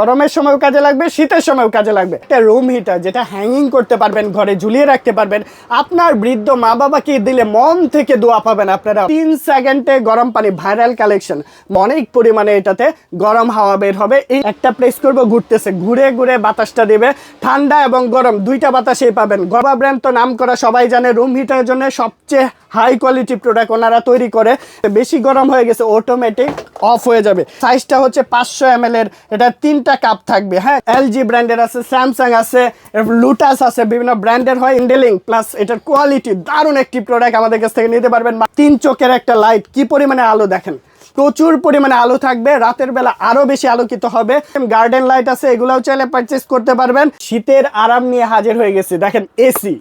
গরমের সময়ও কাজে লাগবে, শীতের সময়ও কাজে লাগবে। একটা রুম হিটার যেটা হ্যাঙ্গিং করতে পারবেন, ঘরে ঝুলিয়ে রাখতে পারবেন। আপনার বৃদ্ধ মা বাবাকে দিলে মন থেকে দোয়া পাবেন আপনারা। 3 সেকেন্ডে গরম পানি, ভাইরাল কালেকশন, অনেক পরিমাণে এটাতে গরম হাওয়া বের হবে। এই একটা প্রেস করবো, ঘুরতেছে, ঘুরে ঘুরে বাতাসটা দেবে। ঠান্ডা এবং গরম দুইটা বাতাসেই পাবেন। গবা ব্র্যান্ড তো নাম করা সবাই জানে, রুম হিটারের জন্য সবচেয়ে হাই কোয়ালিটি প্রোডাক্ট ওনারা তৈরি করে। বেশি গরম হয়ে গেছে অটোমেটিক অফ হয়ে যাবে। সাইজটা হচ্ছে 500 ml এর, এটা 3টা কাপ থাকবে। হ্যাঁ, এলজি ব্র্যান্ডের আছে, স্যামসাং আছে, লুটাস আছে, বিভিন্ন ব্র্যান্ডের হয়। ইন্ডেলিং প্লাস এটার কোয়ালিটি দারুণ একটি প্রোডাক্ট, আমাদের কাছ থেকে নিতে পারবেন। 3 চোখের একটা লাইট, কি পরিমাণে আলো দেখেন, প্রচুর পরিমাণে আলো থাকবে, রাতের বেলা আরো বেশি আলোকিত হবে। গার্ডেন লাইট আছে, এগুলাও চাইলে পারচেজ করতে পারবেন। শীতের আরাম নিয়ে হাজির হয়ে গেছি, দেখেন এসি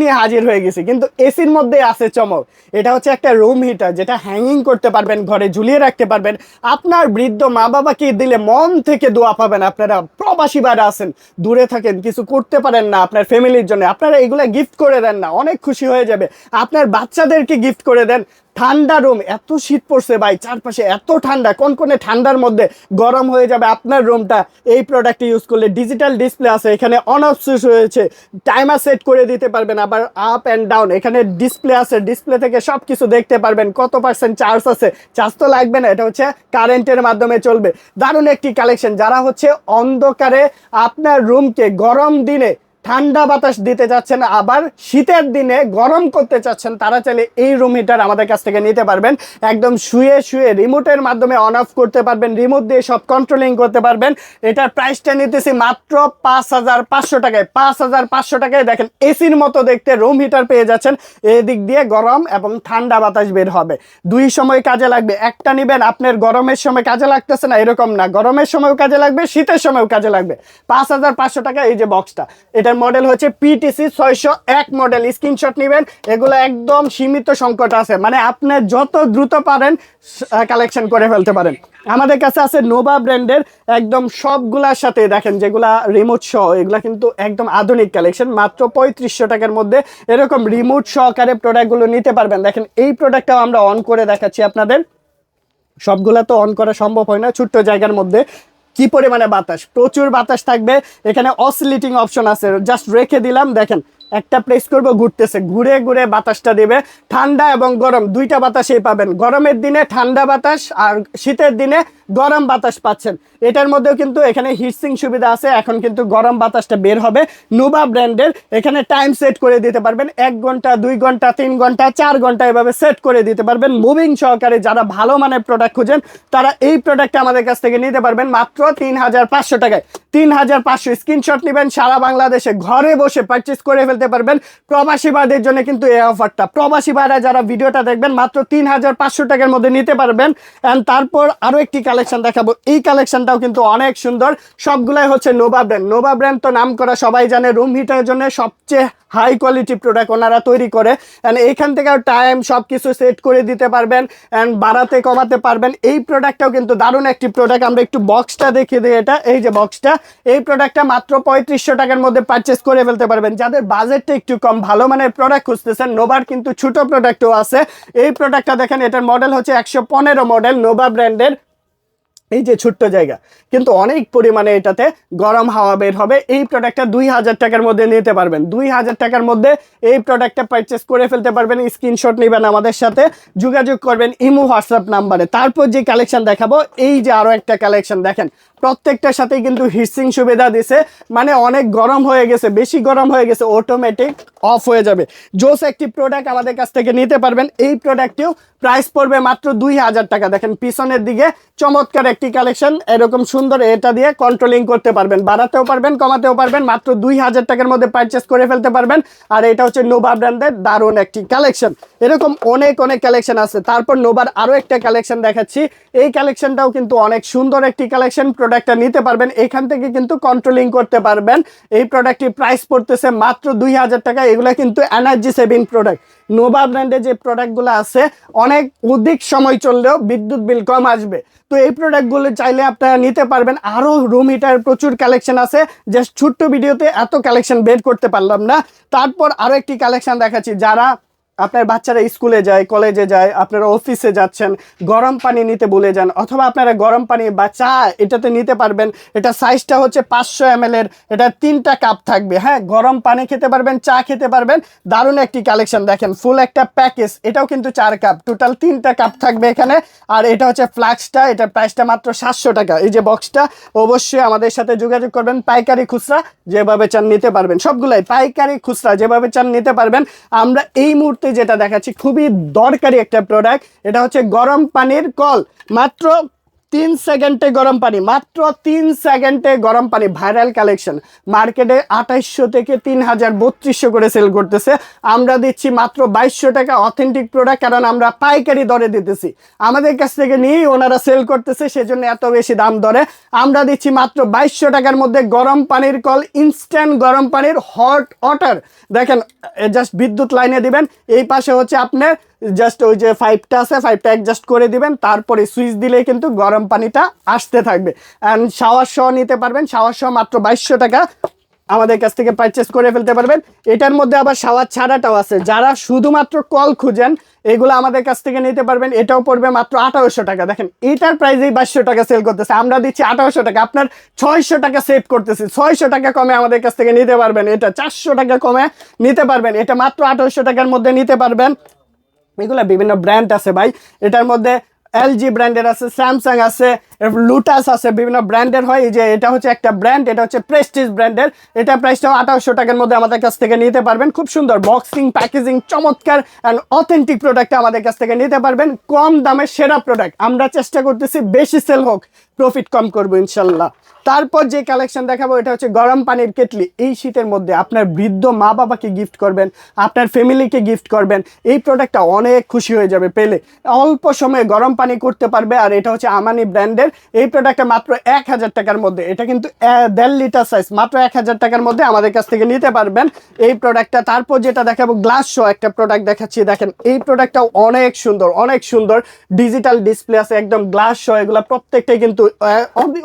নিয়ে হাজির হয়ে গেছি, কিন্তু এসির মধ্যে আছে চমক। এটা হচ্ছে একটা রুম হিটার যেটা হ্যাঙ্গিং করতে পারবেন, ঘরে ঝুলিয়ে রাখতে পারবেন। আপনার বৃদ্ধ মা বাবাকে দিলে মন থেকে দোয়া পাবেন আপনারা। প্রবাসী বাইরে আছেন, দূরে থাকেন, কিছু করতে পারেন না আপনার ফ্যামিলির জন্য, আপনারা এগুলা গিফট করে দেন না, অনেক খুশি হয়ে যাবে। আপনার বাচ্চাদেরকে গিফট করে দেন। ঠান্ডা রুম, এত শীত পড়ছে ভাই, চারপাশে এত ঠান্ডা, কোন ঠান্ডার মধ্যে গরম হয়ে যাবে আপনার রুমটা এই প্রোডাক্টটি ইউজ করলে। ডিজিটাল ডিসপ্লে আছে, এখানে অন অফ সুইচ রয়েছে, টাইমার সেট করে দিতে পারবেন, আবার আপ অ্যান্ড ডাউন। এখানে ডিসপ্লে আছে, ডিসপ্লে থেকে সব কিছু দেখতে পারবেন। কত % চার্জ আছে, চার্জ তো লাগবে না, এটা হচ্ছে কারেন্টের মাধ্যমে চলবে। দারুণ একটি কালেকশন। যারা হচ্ছে অন্ধকারে আপনার রুমকে গরম দিনে ঠান্ডা বাতাস দিতে চাচ্ছেন, আবার শীতের দিনে গরম করতে চাচ্ছেন, তারা চাইলে এই রুম হিটার আমাদের কাছ থেকে নিতে পারবেন। একদম শুয়ে শুয়ে রিমোটের মাধ্যমে অন অফ করতে পারবেন, রিমোট দিয়ে সব কন্ট্রোলিং করতে পারবেন। এটার প্রাইসটা নিতেছি মাত্র 5500 টাকায়। 5500 টাকায় দেখেন এসির মতো দেখতে রুম হিটার পেয়ে যাচ্ছেন। এদিক দিয়ে গরম এবং ঠান্ডা বাতাস বের হবে, দুই সময় কাজে লাগবে। একটা নিবেন, আপনার গরমের সময় কাজে লাগতেছে না এরকম না, গরমের সময়ও কাজে লাগবে, শীতের সময়ও কাজে লাগবে। 5500 টাকা এই যে বক্সটা। এটা মডেল হচ্ছে পিটিসি 601 মডেল। স্ক্রিনশট নেবেন, এগুলো একদম সীমিত সংকট আছে, মানে আপনি যত দ্রুত পারেন কালেকশন করে ফেলতে পারেন। আমাদের কাছে আছে নোভা ব্র্যান্ডের একদম সবগুলার সাথে, দেখেন যেগুলা রিমোট সহ, এগুলা কিন্তু একদম আধুনিক কালেকশন। মাত্র 3500 টাকার মধ্যে এরকম রিমোট সহকারে প্রোডাক্টগুলো নিতে পারবেন। দেখেন এই প্রোডাক্টটাও আমরা অন করে দেখাচ্ছি আপনাদের। সবগুলা তো অন করা সম্ভব হয় না ছোট্ট জায়গার মধ্যে। কি পরিমাণে বাতাস, প্রচুর বাতাস থাকবে। এখানে অসিলেটিং অপশন আছে, জাস্ট রেখে দিলাম, দেখেন একটা প্রেস করবো, ঘুরতেছে, ঘুরে ঘুরে বাতাসটা দেবে। ঠান্ডা এবং গরম দুইটা বাতাসই পাবেন। গরমের দিনে ঠান্ডা বাতাস আর শীতের দিনে গরম বাতাস পাচ্ছেন। এটার মধ্যেও কিন্তু এখানে হিটসিং সুবিধা আছে, এখন কিন্তু গরম বাতাসটা বের হবে। নোভা ব্র্যান্ডের এখানে টাইম সেট করে দিতে পারবেন, 1 ঘন্টা, 2 ঘন্টা, 3 ঘন্টা, 4 ঘন্টা এভাবে সেট করে দিতে পারবেন। মুভিং সহকারে যারা ভালো মানের প্রোডাক্ট খুঁজেন, তারা এই প্রোডাক্টটা আমাদের কাছ থেকে নিতে পারবেন মাত্র 3500 টাকায়। 3500 স্ক্রিনশট নেবেন, সারা বাংলাদেশে ঘরে বসে পারচেস করে ফেলতে পারবেন। প্রবাসী ভাইদের জন্য কিন্তু এই অফারটা, প্রবাসী ভাইরা যারা ভিডিওটা দেখবেন মাত্র 3500 টাকার মধ্যে নিতে পারবেন। এন্ড তারপর আরো একটি কালেকশন দেখাবো, এই কালেকশনটাও কিন্তু অনেক সুন্দর। সবগুলাই হচ্ছে নোভা ব্র্যান্ড। নোভা ব্র্যান্ড তো নাম করা সবাই জানে, রুম হিটারের জন্য সবচেয়ে হাই কোয়ালিটি প্রোডাক্ট ওনারা তৈরি করে। অ্যান্ড এইখান থেকে টাইম সব কিছু সেট করে দিতে পারবেন, অ্যান্ড বাড়াতে কমাতে পারবেন। এই প্রোডাক্টটাও কিন্তু দারুণ একটি প্রোডাক্ট। আমরা একটু বক্সটা দেখিয়ে দিই, এটা এই যে বক্সটা, এই প্রোডাক্টটা মাত্র 3500 টাকার মধ্যে পারচেস করে ফেলতে পারবেন। যাদের বাজেটটা একটু কম, ভালো মানের প্রোডাক্ট খুঁজতেছেন, নোভার কিন্তু ছোট প্রোডাক্টও আছে। এই প্রোডাক্টটা দেখেন, এটার মডেল হচ্ছে 115 মডেল, নোভা ব্র্যান্ডের। এই যে ছোট্ট জায়গা, কিন্তু অনেক পরিমাণে এটাতে গরম হাওয়া বের হবে। এই প্রোডাক্টটা 2000 টাকার মধ্যে নিতে পারবেন। 2000 টাকার মধ্যে এই প্রোডাক্টটা পারচেস করে ফেলতে পারবেন। স্ক্রিনশট নেবেন, আমাদের সাথে যোগাযোগ করবেন ইমো হোয়াটসঅ্যাপ নাম্বারে। তারপর যে কালেকশন দেখাবো, এই যে আরো একটা কালেকশন দেখেন, প্রত্যেকটার সাথেই কিন্তু হিটসিং সুবিধা দিছে, মানে অনেক গরম হয়ে গেছে, বেশি গরম হয়ে গেছে, অটোমেটিক অফ হয়ে যাবে। জোস একটি প্রোডাক্ট আমাদের কাছ থেকে নিতে পারবেন। এই প্রোডাক্টটিও প্রাইস পড়বে মাত্র 2000 টাকা। দেখেন পিছনের দিকে চমৎকার একটি কালেকশন, এরকম সুন্দর, এটা দিয়ে কন্ট্রোলিং করতে পারবেন, বাড়াতেও পারবেন, কমাতেও পারবেন। মাত্র 2000 টাকার মধ্যে পারচেস করে ফেলতে পারবেন। আর এটা হচ্ছে নোভা ব্র্যান্ডের দারুণ একটি কালেকশন। এরকম অনেক অনেক কালেকশন আছে। তারপর নোভার আরো একটা কালেকশন দেখাচ্ছি, এই কালেকশনটাও কিন্তু অনেক সুন্দর একটি কালেকশন। প্রোডাক্টটা নিতে পারবেন, এখান থেকে কিন্তু কন্ট্রোলিং করতে পারবেন। এই প্রোডাক্টটির প্রাইস পড়তেছে মাত্র 2000 টাকা। এগুলো কিন্তু এনার্জি সেভিং প্রোডাক্ট। নোভা ব্র্যান্ডের যে প্রোডাক্টগুলো আছে, অনেক অধিক সময় চললেও বিদ্যুৎ বিল কম আসবে। তো এই প্রোডাক্টগুলো চাইলে আপনারা নিতে পারবেন। আরও রুম হিটার প্রচুর কালেকশন আছে, জাস্ট ছোট্ট ভিডিওতে এত কালেকশন বের করতে পারলাম না। তারপর আরও একটি কালেকশন দেখাচ্ছি, যারা আপনার বাচ্চারা স্কুলে যায়, কলেজে যায়, আপনারা অফিসে যাচ্ছেন, গরম পানি নিতে ভুলে যান, অথবা আপনারা গরম পানি বা চা এটাতে নিতে পারবেন। এটা সাইজটা হচ্ছে 500 ml এর, এটা 3টা কাপ থাকবে। হ্যাঁ, গরম পানি খেতে পারবেন, চা খেতে পারবেন। দারুণ একটি কালেকশন দেখেন, ফুল একটা প্যাকেজ। এটাও কিন্তু 4 কাপ, টোটাল 3টা কাপ থাকবে এখানে। আর এটা হচ্ছে ফ্লাক্সটা, এটার প্রাইসটা মাত্র 700 টাকা। এই যে বক্সটা, অবশ্যই আমাদের সাথে যোগাযোগ করবেন। পাইকারি খুচরা যেভাবে চান নিতে পারবেন, সবগুলাই পাইকারি খুচরা যেভাবে চান নিতে পারবেন। আমরা এই মুহূর্তে যেটা দেখাচ্ছি খুবই দরকারি একটা প্রোডাক্ট, এটা হচ্ছে গরম পানির কল। মাত্র 3 সেকেন্ডে গরম পানি, মাত্র 3 সেকেন্ডে গরম পানি। ভাইরাল কালেকশন, মার্কেটে 2800 থেকে 3200 করে সেল করতেছে, আমরা দিচ্ছি মাত্র 2200 টাকা। অথেন্টিক প্রোডাক্ট, কারণ আমরা পাইকারি দরে দিতেছি, আমাদের কাছ থেকে নিয়েই ওনারা সেল করতেছে, সেজন্য এত বেশি দাম দরে। আমরা দিচ্ছি মাত্র 2200 টাকার মধ্যে গরম পানির কল, ইনস্ট্যান্ট গরম পানির হট ওয়াটার। দেখেন, জাস্ট বিদ্যুৎ লাইনে দিবেন, এই পাশে হচ্ছে আপনার জাস্ট ওই যে 5টা আছে, 5টা অ্যাডজাস্ট করে দিবেন, তারপরে সুইচ দিলেই কিন্তু গরম পানিটা আসতে থাকবে। অ্যান্ড শাওয়ার সহ নিতে পারবেন, শাওয়ার সহ মাত্র 2200 টাকা আমাদের কাছ থেকে পারচেস করে ফেলতে পারবেন। এটার মধ্যে আবার শাওয়ার ছাড়াটাও আছে, যারা শুধুমাত্র কল খুঁজেন এগুলো আমাদের কাছ থেকে নিতে পারবেন। এটাও পড়বে মাত্র 2800 টাকা। দেখেন, এটার প্রাইসেই 2200 টাকা সেল করতেছে, আমরা দিচ্ছি 2800 টাকা। আপনার 600 টাকা সেভ করতেছি, 600 টাকা কমে আমাদের কাছ থেকে নিতে পারবেন। এটা 400 টাকা কমে নিতে পারবেন, এটা মাত্র 2800 টাকার মধ্যে নিতে পারবেন। এগুলা বিভিন্ন ব্র্যান্ড আছে ভাই, এটার মধ্যে এলজি ব্র্যান্ডের আছে, স্যামসাং আছে, লুটাস আছে, বিভিন্ন ব্র্যান্ডের হয়। এই যে এটা হচ্ছে একটা ব্র্যান্ড, এটা হচ্ছে প্রেস্টিজ ব্র্যান্ডের। এটা প্রাইসটাও 2800 টাকার মধ্যে আমাদের কাছ থেকে নিতে পারবেন। খুব সুন্দর বক্সিং, প্যাকেজিং চমৎকার অ্যান্ড অথেন্টিক প্রোডাক্ট আমাদের কাছ থেকে নিতে পারবেন। কম দামে সেরা প্রোডাক্ট, আমরা চেষ্টা করতেছি বেশি সেল হোক, প্রফিট কম করবো ইনশাল্লাহ। তারপর যে কালেকশন দেখাবো, এটা হচ্ছে গরম পানির কেটলি। এই শীতের মধ্যে আপনার বৃদ্ধ মা বাবাকে গিফট করবেন, আপনার ফ্যামিলিকে গিফট করবেন, এই প্রোডাক্টটা অনেক খুশি হয়ে যাবে পেলে। অল্প সময়ে গরম পানি করতে পারবে। আর এটা হচ্ছে আমানি ব্র্যান্ডের, এই প্রোডাক্টটা মাত্র 1000 টাকার মধ্যে। এটা কিন্তু 1.5 লিটার সাইজ, মাত্র 1000 টাকার মধ্যে আমাদের কাছ থেকে নিতে পারবেন এই প্রোডাক্টটা। তারপর যেটা দেখাবো, গ্লাস শো একটা প্রোডাক্ট দেখাচ্ছি। দেখেন, এই প্রোডাক্টটাও অনেক সুন্দর, অনেক সুন্দর। ডিজিটাল ডিসপ্লে আছে, একদম গ্লাস শো। এগুলো প্রত্যেকটাই কিন্তু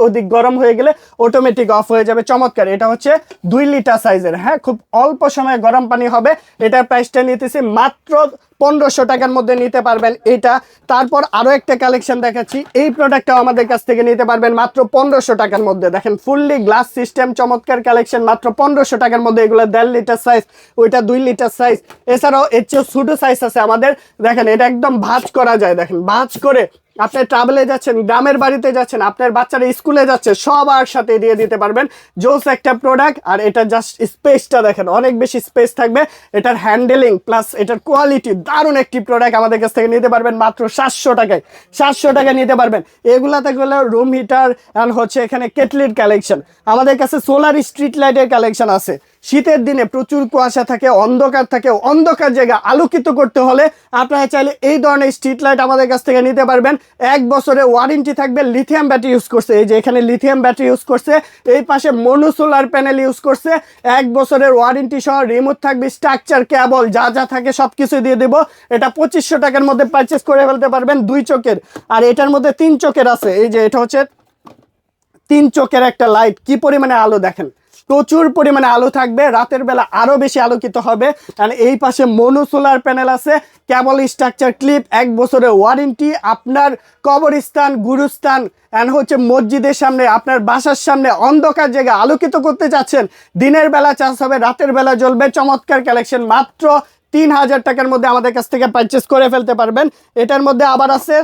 অধিক গরম হয়ে গেলে অটোমেটিক অফ হয়ে যাবে, চমৎকার। এটা হচ্ছে 2 লিটার সাইজের। হ্যাঁ, খুব অল্প সময়ে গরম পানি হবে। এটার প্রাইসটা নিতেছি মাত্র 1500 টাকার মধ্যে নিতে পারবেন এটা। তারপর আরো একটা কালেকশন দেখাচ্ছি, এই প্রোডাক্টটাও আমাদের কাছ থেকে নিতে পারবেন মাত্র 1500 টাকার মধ্যে। দেখেন, ফুললি গ্লাস সিস্টেম, চমৎকার কালেকশন, মাত্র 1500 টাকার মধ্যে। এগুলো 1.5 লিটার সাইজ, ওইটা 2 লিটার সাইজ। এছাড়াও এর চেয়ে ছোট সাইজ আছে আমাদের। দেখেন, এটা একদম ভাঁজ করা যায়। দেখেন, ভাঁজ করে আপনি ট্রাভেলে যাচ্ছেন, গ্রামের বাড়িতে যাচ্ছেন, আপনার বাচ্চারা স্কুলে যাচ্ছে, সবার সাথে দিয়ে দিতে পারবেন। জোস একটা প্রোডাক্ট। আর এটা জাস্ট স্পেসটা দেখেন, অনেক বেশি স্পেস থাকবে। এটার হ্যান্ডেলিং প্লাস এটার কোয়ালিটি, দারুণ একটি প্রোডাক্ট আমাদের কাছ থেকে নিতে পারবেন মাত্র 700 টাকায়। 700 টাকায় নিতে পারবেন। এগুলাতে গেলে রুম হিটার অ্যান্ড হচ্ছে এখানে কেটলির কালেকশন। আমাদের কাছে সোলার স্ট্রিট লাইটের কালেকশন আছে। শীতের দিনে প্রচুর কুয়াশা থাকে, অন্ধকার থাকে, অন্ধকার জায়গা আলোকিত করতে হলে আপনারা চাইলে এই ধরনের স্ট্রিট লাইট আমাদের কাছ থেকে নিতে পারবেন। 1 বছরের ওয়ারেন্টি থাকবে। লিথিয়াম ব্যাটারি ইউজ করছে, এই যে এখানে লিথিয়াম ব্যাটারি ইউজ করছে, এই পাশে মনো সোলার প্যানেল ইউজ করছে। 1 বছরের ওয়ারেন্টি সহ রিমোট থাকবে, স্ট্রাকচার, কেবল যা যা থাকে সব কিছু দিয়ে দেবো। এটা 2500 টাকার মধ্যে পারচেস করে ফেলতে পারবেন, 2 চোখের। আর এটার মধ্যে 3 চোখের আছে। এই যে এটা হচ্ছে 3 চোখের একটা লাইট, কি পরিমাণে আলো দেখেন, প্রচুর পরিমাণে আলো থাকবে, রাতের বেলা আরো বেশি আলোকিত হবে। আর এই পাশে মনো সোলার প্যানেল আছে, কেবল, স্ট্রাকচার, ক্লিপ, 1 বছরের ওয়ারেন্টি। আপনার কবরস্থান, গুরুস্থান এন্ড হচ্ছে মসজিদের সামনে, আপনার বাসার সামনে অন্ধকার জায়গা আলোকিত করতে চাচ্ছেন, দিনের বেলা চার্জ হবে, রাতের বেলা জ্বলবে। চমৎকার কালেকশন, মাত্র 3000 টাকার মধ্যে আমাদের কাছ থেকে পারচেস করে ফেলতে পারবেন। এটার মধ্যে আবার আছে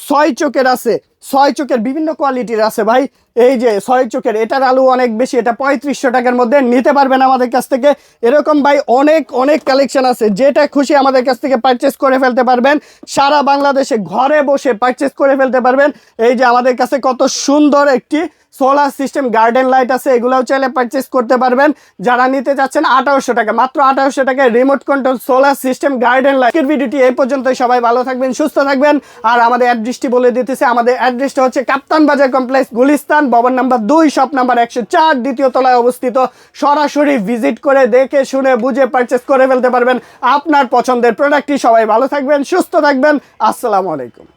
6 চোখের আছে, 6 চোখের বিভিন্ন কোয়ালিটির আছে ভাই। এই যে 6 চোখের, এটার আলু অনেক বেশি, এটা 3500 টাকার মধ্যে নিতে পারবেন আমাদের কাছ থেকে। এরকম ভাই অনেক অনেক কালেকশন আছে, যেটা খুশি আমাদের কাছ থেকে পারচেস করে ফেলতে পারবেন। সারা বাংলাদেশে ঘরে বসে পারচেস করে ফেলতে পারবেন। এই যে আমাদের কাছে কত সুন্দর একটি সোলার সিস্টেম গার্ডেন লাইট আছে, এগুলোও চাইলে পারচেস করতে পারবেন। যারা নিতে চাচ্ছেন 2800 টাকা, মাত্র 2800 টাকায় remote control solar system garden light. ভিডিওটি এই পর্যন্তই, সবাই ভালো থাকবেন, সুস্থ থাকবেন। আর আমাদের অ্যাড্রেসটি বলে দিতেছে, আমাদের অ্যাড্রেসটা হচ্ছে কাপ্তান বাজার কমপ্লেক্স, গুলিস্তান, ভবন নাম্বার 2, শপ নাম্বার 104, দ্বিতীয় তলায় অবস্থিত। সরাসরি ভিজিট করে দেখে শুনে বুঝে পারচেস করে ফেলতে পারবেন আপনার পছন্দের প্রোডাক্টটি। সবাই ভালো থাকবেন, সুস্থ থাকবেন। আসসালামু আলাইকুম।